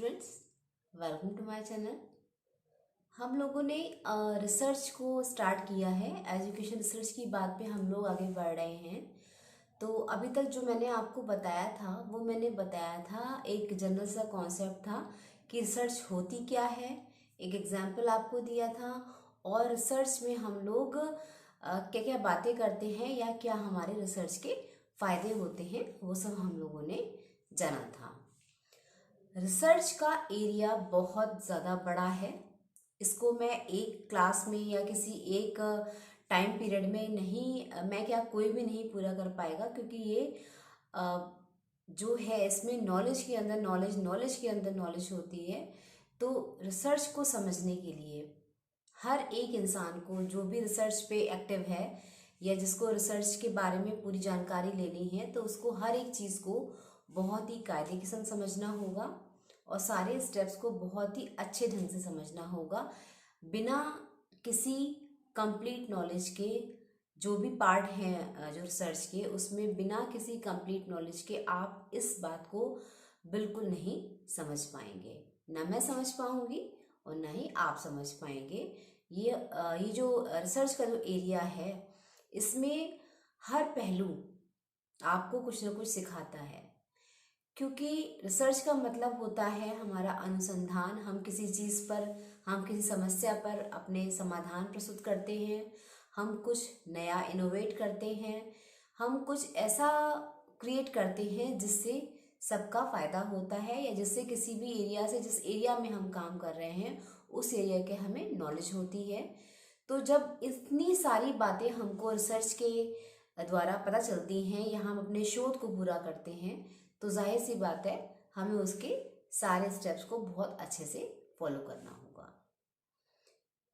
Students, welcome to my channel. हम लोगों ने रिसर्च को स्टार्ट किया है। एजुकेशन रिसर्च की बात पे हम लोग आगे बढ़ रहे हैं। तो अभी तक जो मैंने आपको बताया था वो मैंने बताया था, एक जनरल सा कॉन्सेप्ट था कि रिसर्च होती क्या है, एक एग्जाम्पल आपको दिया था, और रिसर्च में हम लोग क्या क्या बातें करते हैं या क्या हमारे रिसर्च के फ़ायदे होते हैं, वो सब हम लोगों ने जाना था। रिसर्च का एरिया बहुत ज़्यादा बड़ा है। इसको मैं एक क्लास में या किसी एक टाइम पीरियड में नहीं, मैं क्या कोई भी नहीं पूरा कर पाएगा, क्योंकि ये जो है इसमें नॉलेज के अंदर नॉलेज के अंदर नॉलेज होती है। तो रिसर्च को समझने के लिए हर एक इंसान को, जो भी रिसर्च पे एक्टिव है या जिसको रिसर्च के बारे में पूरी जानकारी लेनी है, तो उसको हर एक चीज़ को बहुत ही कायदे के संग समझना होगा और सारे स्टेप्स को बहुत ही अच्छे ढंग से समझना होगा। बिना किसी कंप्लीट नॉलेज के, जो भी पार्ट हैं जो रिसर्च के, उसमें बिना किसी कंप्लीट नॉलेज के आप इस बात को बिल्कुल नहीं समझ पाएंगे। ना मैं समझ पाऊंगी और ना ही आप समझ पाएंगे। ये जो रिसर्च का जो एरिया है, इसमें हर पहलू आपको कुछ ना कुछ सिखाता है, क्योंकि रिसर्च का मतलब होता है हमारा अनुसंधान। हम किसी चीज़ पर, हम किसी समस्या पर अपने समाधान प्रस्तुत करते हैं, हम कुछ नया इनोवेट करते हैं, हम कुछ ऐसा क्रिएट करते हैं जिससे सबका फ़ायदा होता है, या जिससे किसी भी एरिया से, जिस एरिया में हम काम कर रहे हैं उस एरिया के हमें नॉलेज होती है। तो जब इतनी सारी बातें हमको रिसर्च के द्वारा पता चलती हैं या हम अपने शोध को पूरा करते हैं, तो जाहिर सी बात है हमें उसके सारे स्टेप्स को बहुत अच्छे से फॉलो करना होगा।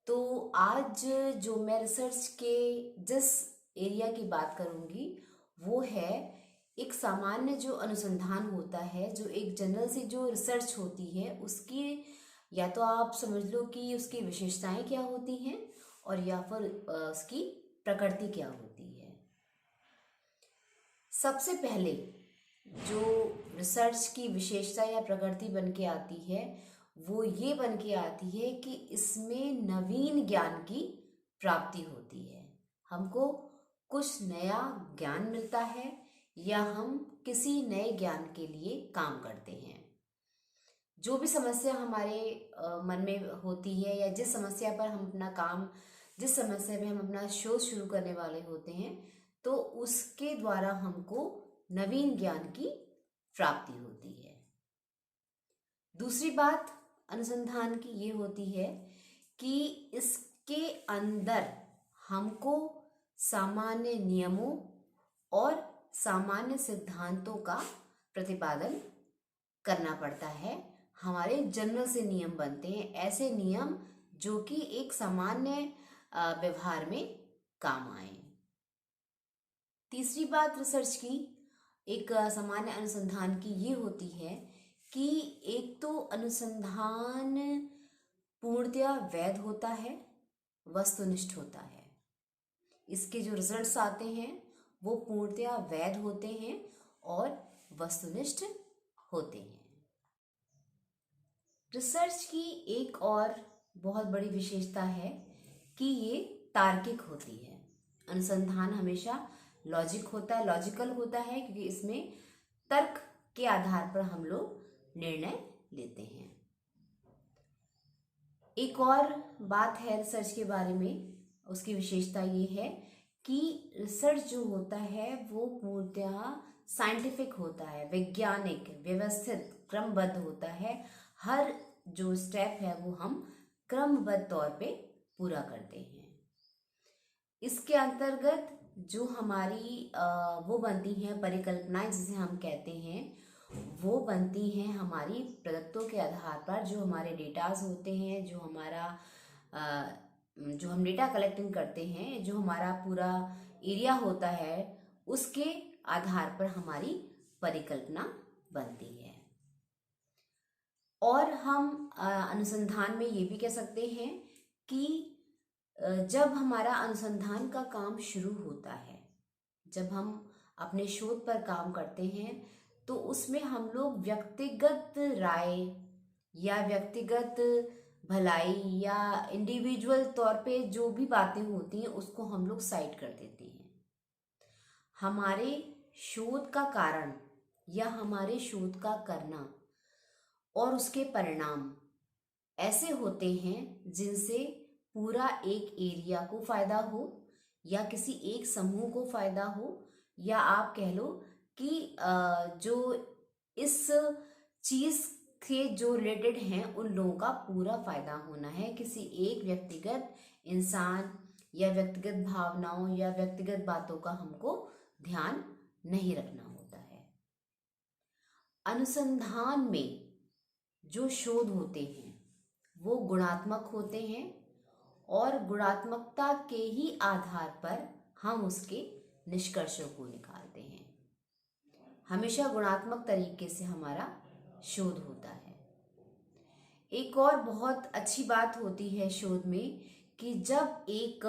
तो आज जो मैं रिसर्च के जिस एरिया की बात करूँगी वो है एक सामान्य जो अनुसंधान होता है, जो एक जनरल सी जो रिसर्च होती है, उसकी या तो आप समझ लो कि उसकी विशेषताएं क्या होती हैं और या फिर उसकी प्रकृति क्या होती है। सबसे पहले जो रिसर्च की विशेषता या प्रकृति बन के आती है वो ये बन के आती है कि इसमें नवीन ज्ञान की प्राप्ति होती है। हमको कुछ नया ज्ञान मिलता है या हम किसी नए ज्ञान के लिए काम करते हैं। जो भी समस्या हमारे मन में होती है या जिस समस्या पर हम अपना काम, जिस समस्या पे हम अपना शोध शुरू करने वाले होते हैं, तो उसके द्वारा हमको नवीन ज्ञान की प्राप्ति होती है। दूसरी बात अनुसंधान की ये होती है कि इसके अंदर हमको सामान्य नियमों और सामान्य सिद्धांतों का प्रतिपादन करना पड़ता है। हमारे जनरल से नियम बनते हैं, ऐसे नियम जो कि एक सामान्य व्यवहार में काम आए। तीसरी बात रिसर्च की, एक सामान्य अनुसंधान की ये होती है कि एक तो अनुसंधान पूर्णतया वैध होता है, वस्तुनिष्ठ होता है। इसके जो रिजल्ट्स आते हैं वो पूर्णतया वैध होते हैं और वस्तुनिष्ठ होते हैं। रिसर्च की एक और बहुत बड़ी विशेषता है कि ये तार्किक होती है। अनुसंधान हमेशा लॉजिकल होता है, क्योंकि इसमें तर्क के आधार पर हम लोग निर्णय लेते हैं। एक और बात है रिसर्च के बारे में, उसकी विशेषता ये है कि रिसर्च जो होता है वो पूर्णतः साइंटिफिक होता है, वैज्ञानिक, व्यवस्थित, क्रमबद्ध होता है। हर जो स्टेप है वो हम क्रमबद्ध तौर पे पूरा करते हैं। इसके अंतर्गत जो हमारी वो बनती हैं परिकल्पनाएं, जिसे हम कहते हैं, वो बनती हैं हमारी प्रदत्तों के आधार पर। जो हमारे डेटाज होते हैं, जो हम डेटा कलेक्टिंग करते हैं, जो हमारा पूरा एरिया होता है, उसके आधार पर हमारी परिकल्पना बनती है। और हम अनुसंधान में ये भी कह सकते हैं कि जब हमारा अनुसंधान का काम शुरू होता है, जब हम अपने शोध पर काम करते हैं, तो उसमें हम लोग व्यक्तिगत राय या व्यक्तिगत भलाई या इंडिविजुअल तौर पे जो भी बातें होती हैं उसको हम लोग साइड कर देते हैं। हमारे शोध का कारण या हमारे शोध का करना और उसके परिणाम ऐसे होते हैं जिनसे पूरा एक एरिया को फायदा हो या किसी एक समूह को फायदा हो, या आप कह लो कि जो इस चीज से जो रिलेटेड हैं उन लोगों का पूरा फायदा होना है। किसी एक व्यक्तिगत इंसान या व्यक्तिगत भावनाओं या व्यक्तिगत बातों का हमको ध्यान नहीं रखना होता है। अनुसंधान में जो शोध होते हैं वो गुणात्मक होते हैं और गुणात्मकता के ही आधार पर हम उसके निष्कर्षों को निकालते हैं। हमेशा गुणात्मक तरीके से हमारा शोध होता है। एक और बहुत अच्छी बात होती है शोध में कि जब एक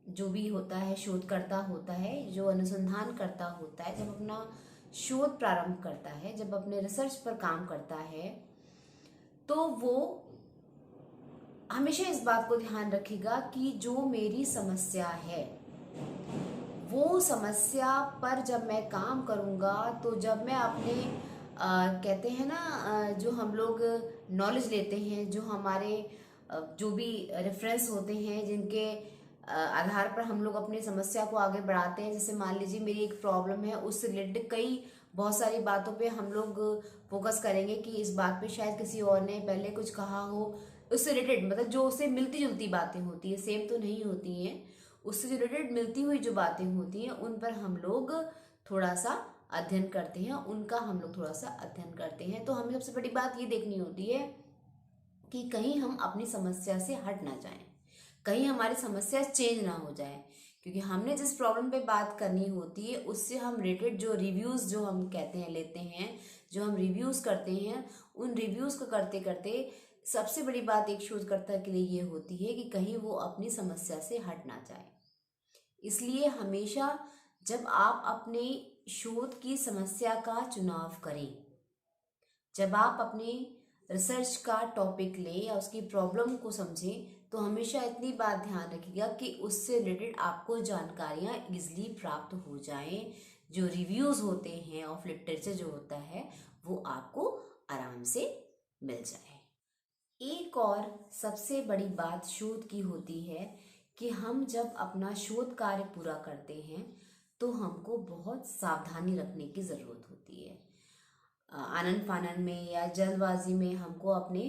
जो भी होता है शोधकर्ता होता है, जो अनुसंधान करता होता है, जब अपना शोध प्रारंभ करता है, जब अपने रिसर्च पर काम करता है, तो वो हमेशा इस बात को ध्यान रखेगा कि जो मेरी समस्या है वो समस्या पर जब मैं काम करूँगा, तो जब मैं अपने कहते हैं ना जो हम लोग नॉलेज लेते हैं, जो हमारे जो भी रेफरेंस होते हैं जिनके आधार पर हम लोग अपनी समस्या को आगे बढ़ाते हैं। जैसे मान लीजिए मेरी एक प्रॉब्लम है, उससे रिलेटेड कई बहुत सारी बातों पे हम लोग फोकस करेंगे कि इस बात पे शायद किसी और ने पहले कुछ कहा हो, उससे रिलेटेड मतलब जो उससे मिलती जुलती बातें होती है, सेम तो नहीं होती हैं, उससे रिलेटेड मिलती हुई जो बातें होती हैं उन पर हम लोग थोड़ा सा अध्ययन करते हैं, उनका हम लोग थोड़ा सा अध्ययन करते हैं। तो हमें सबसे बड़ी बात ये देखनी होती है कि कहीं हम अपनी समस्या से हट ना जाएं, कहीं हमारी समस्या चेंज ना हो जाए, क्योंकि हमने जिस प्रॉब्लम पे बात करनी होती है उससे हम रिलेटेड जो रिव्यूज़ जो हम कहते हैं लेते हैं, जो हम रिव्यूज़ करते हैं, उन रिव्यूज़ को करते करते सबसे बड़ी बात एक शोधकर्ता के लिए ये होती है कि कहीं वो अपनी समस्या से हट ना जाए। इसलिए हमेशा जब आप अपने शोध की समस्या का चुनाव करें, जब आप अपने रिसर्च का टॉपिक लें या उसकी प्रॉब्लम को समझें, तो हमेशा इतनी बात ध्यान रखिएगा कि उससे रिलेटेड आपको जानकारियाँ इजीली प्राप्त हो जाएं। जो रिव्यूज़ होते हैं ऑफ लिटरेचर जो होता है वो आपको आराम से मिल जाए। एक और सबसे बड़ी बात शोध की होती है कि हम जब अपना शोध कार्य पूरा करते हैं तो हमको बहुत सावधानी रखने की ज़रूरत होती है। आनन फानन में या जल्दबाजी में हमको अपने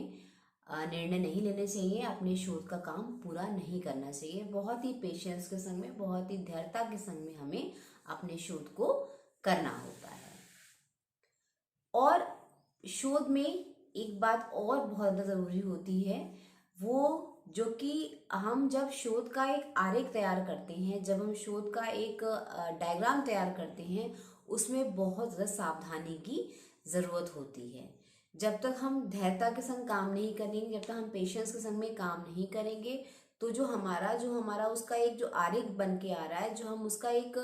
निर्णय नहीं लेने चाहिए, अपने शोध का काम पूरा नहीं करना चाहिए। बहुत ही पेशेंस के संग में, बहुत ही धैर्यता के संग में हमें अपने शोध को करना होता है। और शोध में एक बात और बहुत ज़्यादा ज़रूरी होती है, वो जो कि हम जब शोध का एक आरेख तैयार करते हैं, जब हम शोध का एक डायग्राम तैयार करते हैं, उसमें बहुत ज़्यादा सावधानी की ज़रूरत होती है। जब तक हम धैर्यता के संग काम नहीं करेंगे, जब तक हम पेशेंस के संग में काम नहीं करेंगे, तो जो हमारा उसका एक जो आरेख बन के आ रहा है, जो हम उसका एक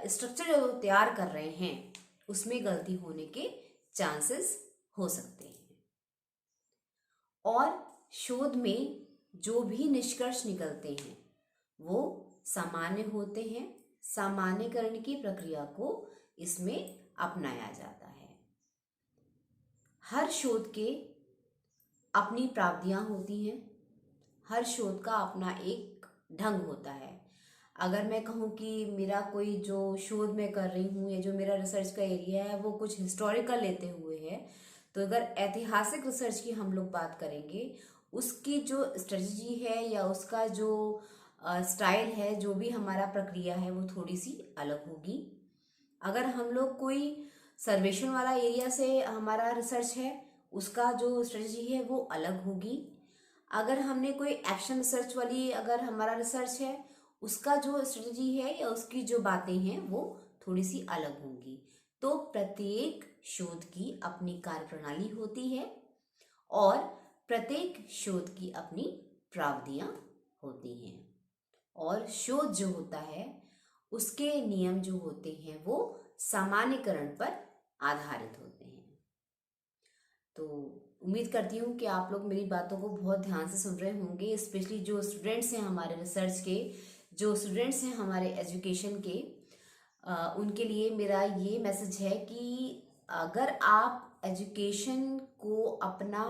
स्ट्रक्चर जो तैयार कर रहे हैं, उसमें गलती होने के चांसेस हो सकते हैं। और शोध में जो भी निष्कर्ष निकलते हैं वो सामान्य होते हैं। सामान्यकरण की प्रक्रिया को इसमें अपनाया जाता है। हर शोध के अपनी प्राविधियां होती हैं, हर शोध का अपना एक ढंग होता है। अगर मैं कहूँ कि मेरा कोई जो शोध मैं कर रही हूँ या जो मेरा रिसर्च का एरिया है वो कुछ हिस्टोरिकल लेते हुए है, तो अगर ऐतिहासिक रिसर्च की हम लोग बात करेंगे, उसकी जो स्ट्रेटजी है या उसका जो स्टाइल है, जो भी हमारा प्रक्रिया है वो थोड़ी सी अलग होगी। अगर हम लोग कोई सर्वेक्षण वाला एरिया से हमारा रिसर्च है, उसका जो स्ट्रेटजी है वो अलग होगी। अगर हमने कोई एक्शन रिसर्च वाली अगर हमारा रिसर्च है, उसका जो स्ट्रेटजी है या उसकी जो बातें हैं वो थोड़ी सी अलग होंगी। तो प्रत्येक शोध की अपनी कार्यप्रणाली होती है और प्रत्येक शोध की अपनी प्राविधियां होती हैं। और शोध जो होता है उसके नियम जो होते हैं वो सामान्यकरण पर आधारित होते हैं। तो उम्मीद करती हूँ कि आप लोग मेरी बातों को बहुत ध्यान से सुन रहे होंगे, स्पेशली जो स्टूडेंट्स हैं हमारे रिसर्च के, जो स्टूडेंट्स हैं हमारे एजुकेशन के, उनके लिए मेरा ये मैसेज है कि अगर आप एजुकेशन को अपना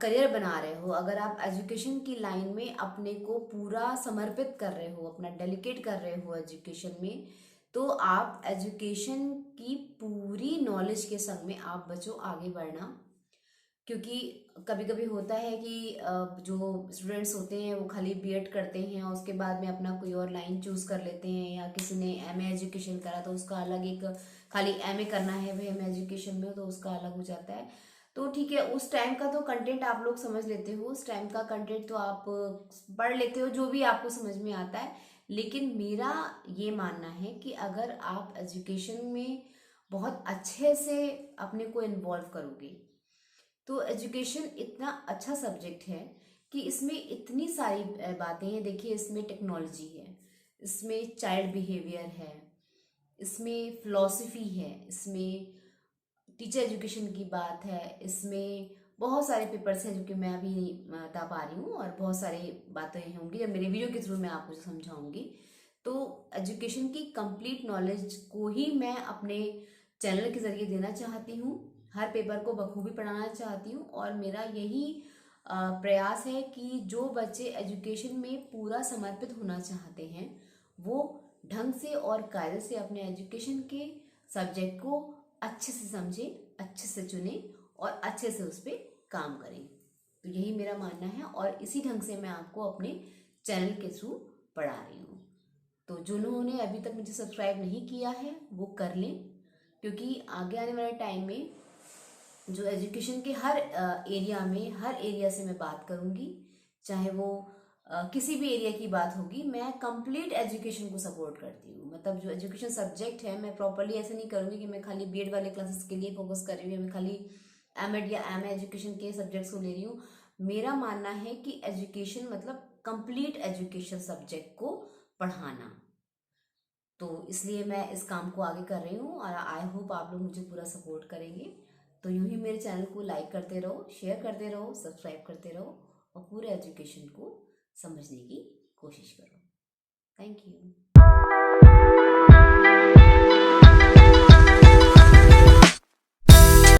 करियर बना रहे हो, अगर आप एजुकेशन की लाइन में अपने को पूरा समर्पित कर रहे हो, अपना डेडिकेट कर रहे हो एजुकेशन में, तो आप एजुकेशन की पूरी नॉलेज के संग में आप बच्चों आगे बढ़ना। क्योंकि कभी कभी होता है कि जो स्टूडेंट्स होते हैं वो खाली बीएड करते हैं और उसके बाद में अपना कोई और लाइन चूज कर लेते हैं, या किसी ने एमए एजुकेशन करा तो उसका अलग एक, खाली एमए करना है भाई एमए एजुकेशन में तो उसका अलग हो जाता है। तो ठीक है, उस टाइम का तो कंटेंट आप लोग समझ लेते हो, उस टाइम का कंटेंट तो आप पढ़ लेते हो जो भी आपको समझ में आता है। लेकिन मेरा ये मानना है कि अगर आप एजुकेशन में बहुत अच्छे से अपने को इन्वॉल्व करोगे, तो एजुकेशन इतना अच्छा सब्जेक्ट है कि इसमें इतनी सारी बातें हैं। देखिए, इसमें टेक्नोलॉजी है, इसमें चाइल्ड बिहेवियर है, इसमें फिलॉसफी है, इसमें टीचर एजुकेशन की बात है, इसमें बहुत सारे पेपर्स हैं जो कि मैं अभी नहीं बता पा रही हूँ, और बहुत सारी बातें होंगी जब मेरे वीडियो के थ्रू मैं आपको समझाऊंगी। तो एजुकेशन की कंप्लीट नॉलेज को ही मैं अपने चैनल के जरिए देना चाहती हूँ, हर पेपर को बखूबी पढ़ाना चाहती हूँ, और मेरा यही प्रयास है कि जो बच्चे एजुकेशन में पूरा समर्पित होना चाहते हैं वो ढंग से और कायदे से अपने एजुकेशन के सब्जेक्ट को अच्छे से समझें, अच्छे से चुनें और अच्छे से उस पर काम करें। तो यही मेरा मानना है, और इसी ढंग से मैं आपको अपने चैनल के थ्रू पढ़ा रही हूँ। तो जिन्होंने अभी तक मुझे सब्सक्राइब नहीं किया है वो कर लें, क्योंकि आगे आने वाले टाइम में जो एजुकेशन के हर एरिया में, हर एरिया से मैं बात करूँगी, चाहे वो किसी भी एरिया की बात होगी, मैं कंप्लीट एजुकेशन को सपोर्ट करती हूँ। मतलब जो एजुकेशन सब्जेक्ट है, मैं प्रॉपरली ऐसे नहीं करूँगी कि मैं खाली बीएड वाले क्लासेस के लिए फोकस कर रही हूँ, मैं खाली एमएड या एमए एजुकेशन के सब्जेक्ट्स को ले रही हूँ। मेरा मानना है कि एजुकेशन मतलब कंप्लीट एजुकेशन सब्जेक्ट को पढ़ाना। तो इसलिए मैं इस काम को आगे कर रही हूँ, और आई होप आप लोग मुझे पूरा सपोर्ट करेंगे। तो यूं ही मेरे चैनल को लाइक करते रहो, शेयर करते रहो, सब्सक्राइब करते रहो, और पूरे एजुकेशन को समझने की कोशिश करो। Thank you.